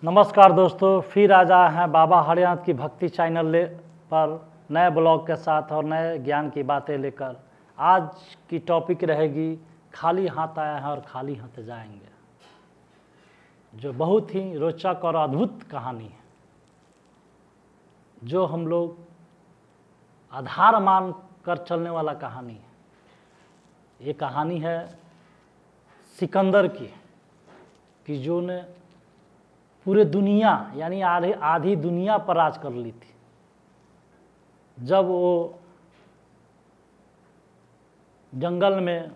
नमस्कार दोस्तों, फिर आज आए हैं बाबा हरिनाथ की भक्ति चैनल पर नए ब्लॉग के साथ और नए ज्ञान की बातें लेकर। आज की टॉपिक रहेगी खाली हाथ आए हैं और खाली हाथ जाएंगे, जो बहुत ही रोचक और अद्भुत कहानी है, जो हम लोग आधार मान कर चलने वाला कहानी है। ये कहानी है सिकंदर की, कि जो ने पूरे दुनिया यानी आधी दुनिया पर राज कर ली थी। जब वो जंगल में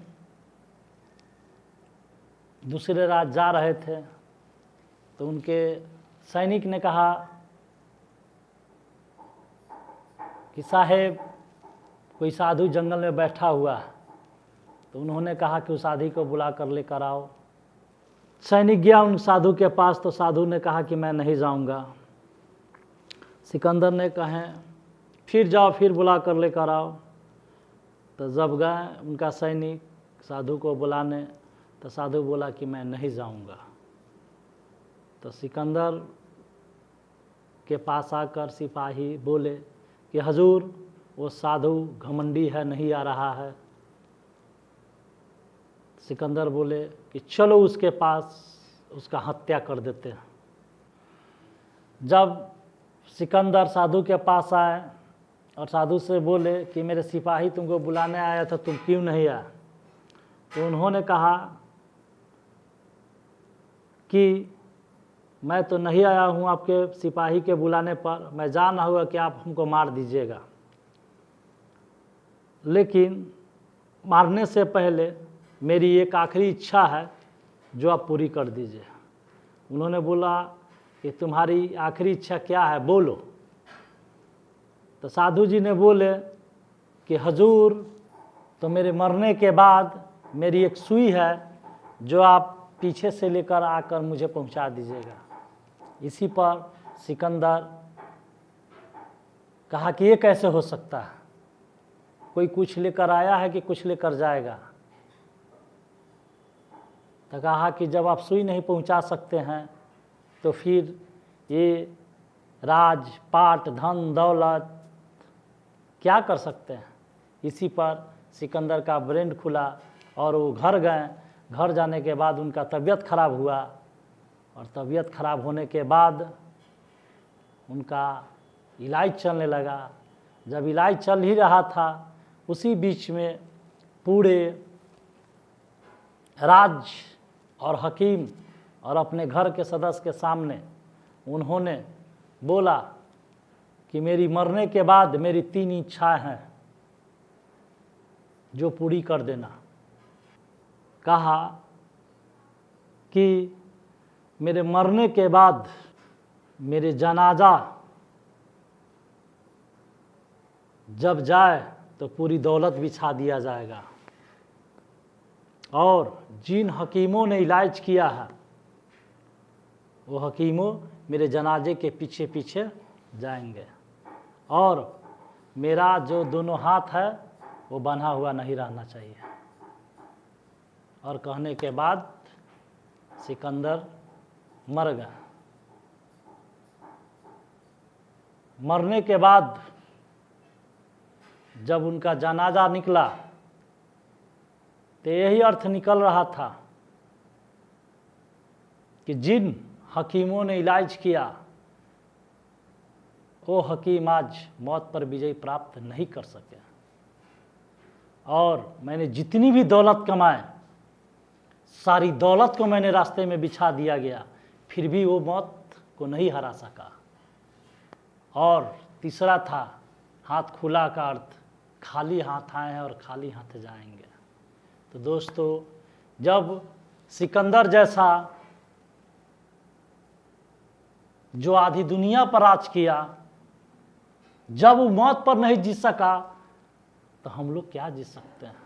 दूसरे राज्य जा रहे थे तो उनके सैनिक ने कहा कि साहेब, कोई साधु जंगल में बैठा हुआ है। तो उन्होंने कहा कि उस साधु को बुला कर लेकर आओ। सैनिक गया उन साधु के पास, तो साधु ने कहा कि मैं नहीं जाऊंगा। सिकंदर ने कहे फिर जाओ, फिर बुला कर लेकर आओ। तो जब गए उनका सैनिक साधु को बुलाने, तो साधु बोला कि मैं नहीं जाऊंगा। तो सिकंदर के पास आकर सिपाही बोले कि हजूर, वो साधु घमंडी है, नहीं आ रहा है। सिकंदर बोले कि चलो उसके पास, उसका हत्या कर देते हैं। जब सिकंदर साधु के पास आए और साधु से बोले कि मेरे सिपाही तुमको बुलाने आया था, तुम क्यों नहीं आए? तो उन्होंने कहा कि मैं तो नहीं आया हूँ आपके सिपाही के बुलाने पर, मैं जाना हुआ कि आप हमको मार दीजिएगा, लेकिन मारने से पहले मेरी एक आखिरी इच्छा है जो आप पूरी कर दीजिए। उन्होंने बोला कि तुम्हारी आखिरी इच्छा क्या है, बोलो। तो साधु जी ने बोले कि हजूर, तो मेरे मरने के बाद मेरी एक सुई है जो आप पीछे से लेकर आकर मुझे पहुंचा दीजिएगा। इसी पर सिकंदर कहा कि ये कैसे हो सकता है, कोई कुछ लेकर आया है कि कुछ लेकर जाएगा? तो कहा कि जब आप सुई नहीं पहुंचा सकते हैं तो फिर ये राज पाट धन दौलत क्या कर सकते हैं? इसी पर सिकंदर का ब्रेन खुला और वो घर गए। घर जाने के बाद उनका तबीयत खराब हुआ, और तबीयत खराब होने के बाद उनका इलाज चलने लगा। जब इलाज चल ही रहा था, उसी बीच में पूरे राज्य और हकीम और अपने घर के सदस्य के सामने उन्होंने बोला कि मेरी मरने के बाद मेरी 3 इच्छाएं हैं जो पूरी कर देना। कहा कि मेरे मरने के बाद मेरे जनाजा जब जाए तो पूरी दौलत बिछा दिया जाएगा, और जिन हकीमों ने इलाज किया है वो हकीमों मेरे जनाजे के पीछे पीछे जाएंगे, और मेरा जो दोनों हाथ है वो बंधा हुआ नहीं रहना चाहिए। और कहने के बाद सिकंदर मर गया। मरने के बाद जब उनका जनाजा निकला तो यही अर्थ निकल रहा था कि जिन हकीमों ने इलाज किया वो हकीम आज मौत पर विजय प्राप्त नहीं कर सके। और मैंने जितनी भी दौलत कमाए, सारी दौलत को मैंने रास्ते में बिछा दिया गया, फिर भी वो मौत को नहीं हरा सका। और तीसरा था हाथ खुला का अर्थ, खाली हाथ आए हैं और खाली हाथ जाएंगे। तो दोस्तों, जब सिकंदर जैसा जो आधी दुनिया पर राज किया, जब वो मौत पर नहीं जीत सका, तो हम लोग क्या जीत सकते हैं?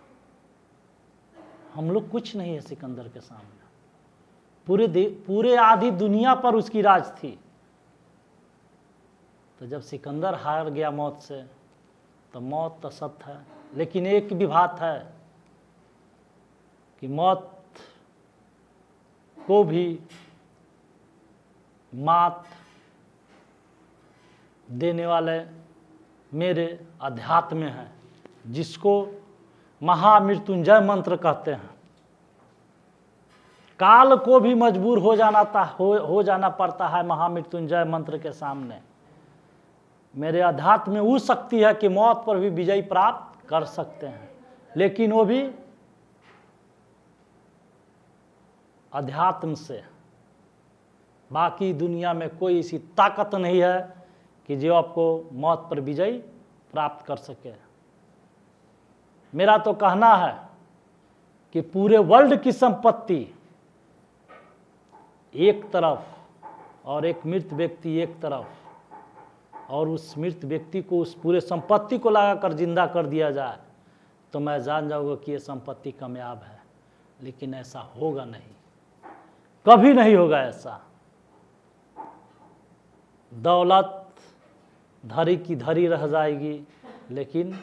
हम लोग कुछ नहीं है सिकंदर के सामने। पूरे आधी दुनिया पर उसकी राज थी। तो जब सिकंदर हार गया मौत से, तो मौत तो सत्य है, लेकिन एक भी बात है कि मौत को भी मात देने वाले मेरे अध्यात्म में है, जिसको महामृत्युंजय मंत्र कहते हैं। काल को भी मजबूर हो जाना पड़ता है महामृत्युंजय मंत्र के सामने। मेरे अध्यात्म में वो शक्ति है कि मौत पर भी विजय प्राप्त कर सकते हैं, लेकिन वो भी अध्यात्म से। बाकी दुनिया में कोई ऐसी ताकत नहीं है कि जो आपको मौत पर विजय प्राप्त कर सके। मेरा तो कहना है कि पूरे वर्ल्ड की संपत्ति एक तरफ और एक मृत व्यक्ति एक तरफ, और उस मृत व्यक्ति को उस पूरे संपत्ति को लगाकर जिंदा कर दिया जाए तो मैं जान जाऊंगा कि ये संपत्ति कामयाब है। लेकिन ऐसा होगा नहीं, कभी नहीं होगा ऐसा। दौलत धरी की धरी रह जाएगी, लेकिन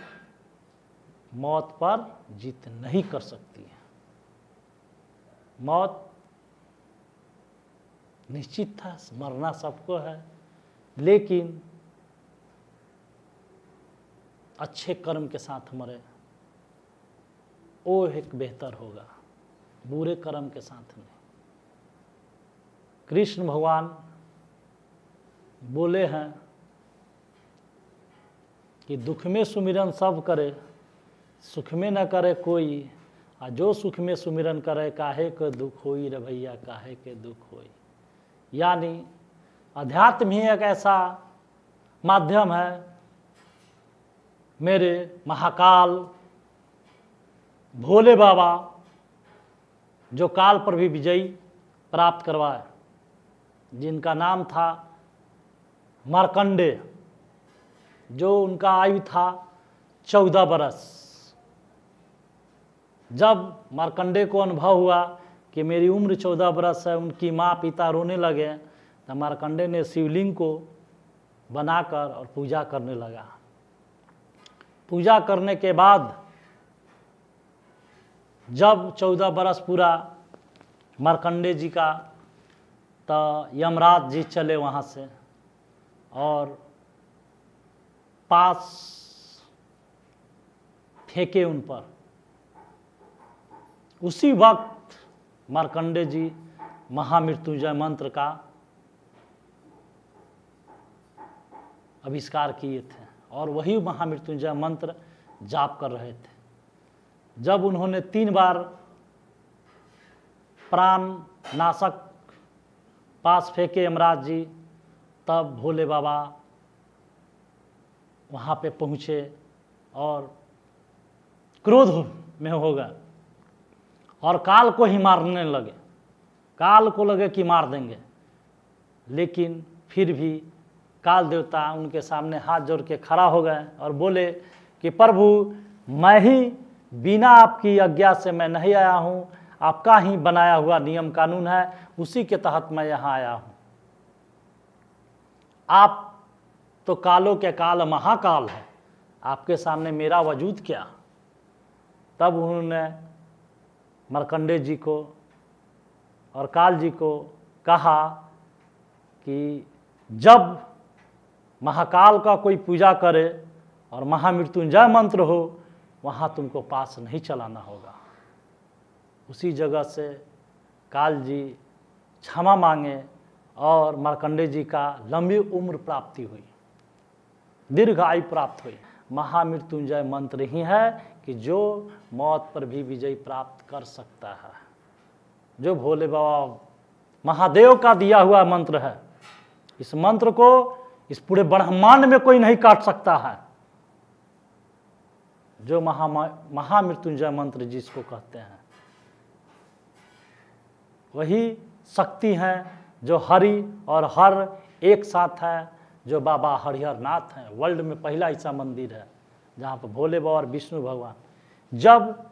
मौत पर जीत नहीं कर सकती है। मौत निश्चित था, मरना सबको है, लेकिन अच्छे कर्म के साथ मरे वो एक बेहतर होगा, बुरे कर्म के साथ नहीं। कृष्ण भगवान बोले हैं कि दुख में सुमिरन सब करे, सुख में न करे कोई, आ जो सुख में सुमिरन करे काहे के दुख होई रे भैया, काहे के दुख होई। यानी अध्यात्म ही एक ऐसा माध्यम है, मेरे महाकाल भोले बाबा जो काल पर भी विजयी प्राप्त करवाए, जिनका नाम था मार्कंडे, जो उनका आयु था 14 बरस। जब मार्कंडे को अनुभव हुआ कि मेरी उम्र 14 बरस है, उनकी माँ पिता रोने लगे, तो मार्कंडे ने शिवलिंग को बनाकर और पूजा करने लगा। पूजा करने के बाद जब 14 बरस पूरा मार्कंडे जी का, तो यमराज जी चले वहाँ से और पास फेंके उन पर। उसी वक्त मार्कंडे जी महामृत्युंजय मंत्र का आविष्कार किए थे और वही महामृत्युंजय मंत्र जाप कर रहे थे। जब उन्होंने 3 बार प्राण नाशक पास फेंके यमराज जी, तब भोले बाबा वहाँ पे पहुँचे और क्रोध में हो गए और काल को ही मारने लगे। काल को लगे कि मार देंगे, लेकिन फिर भी काल देवता उनके सामने हाथ जोड़ के खड़ा हो गए और बोले कि प्रभु, मैं ही बिना आपकी आज्ञा से मैं नहीं आया हूँ, आपका ही बनाया हुआ नियम कानून है, उसी के तहत मैं यहाँ आया हूँ। आप तो कालों के काल महाकाल है, आपके सामने मेरा वजूद क्या। तब उन्होंने मार्कंडे जी को और काल जी को कहा कि जब महाकाल का कोई पूजा करे और महामृत्युंजय मंत्र हो, वहाँ तुमको पास नहीं चलाना होगा। उसी जगह से काल जी क्षमा मांगे और मार्कंडे जी का लंबी उम्र प्राप्ति हुई, दीर्घ आयु प्राप्त हुई। महामृत्युंजय मंत्र ही है कि जो मौत पर भी विजय प्राप्त कर सकता है, जो भोले बाबा महादेव का दिया हुआ मंत्र है। इस मंत्र को इस पूरे ब्रह्मांड में कोई नहीं काट सकता है। जो महामृत्युंजय मंत्र जिसको कहते हैं, वही शक्ति है जो हरि और हर एक साथ है, जो बाबा हरिहर नाथ हैं। वर्ल्ड में पहला ऐसा मंदिर है जहाँ पर भोले बाबा और विष्णु भगवान। जब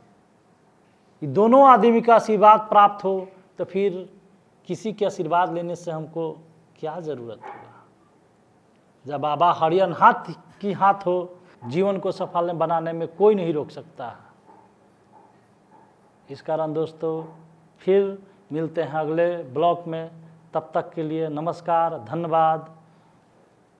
ये दोनों आदमी का आशीर्वाद प्राप्त हो तो फिर किसी के आशीर्वाद लेने से हमको क्या ज़रूरत होगा। जब बाबा हरिहर नाथ की हाथ हो, जीवन को सफल बनाने में कोई नहीं रोक सकता है। इस कारण दोस्तों फिर मिलते हैं अगले ब्लॉग में। तब तक के लिए नमस्कार, धन्यवाद।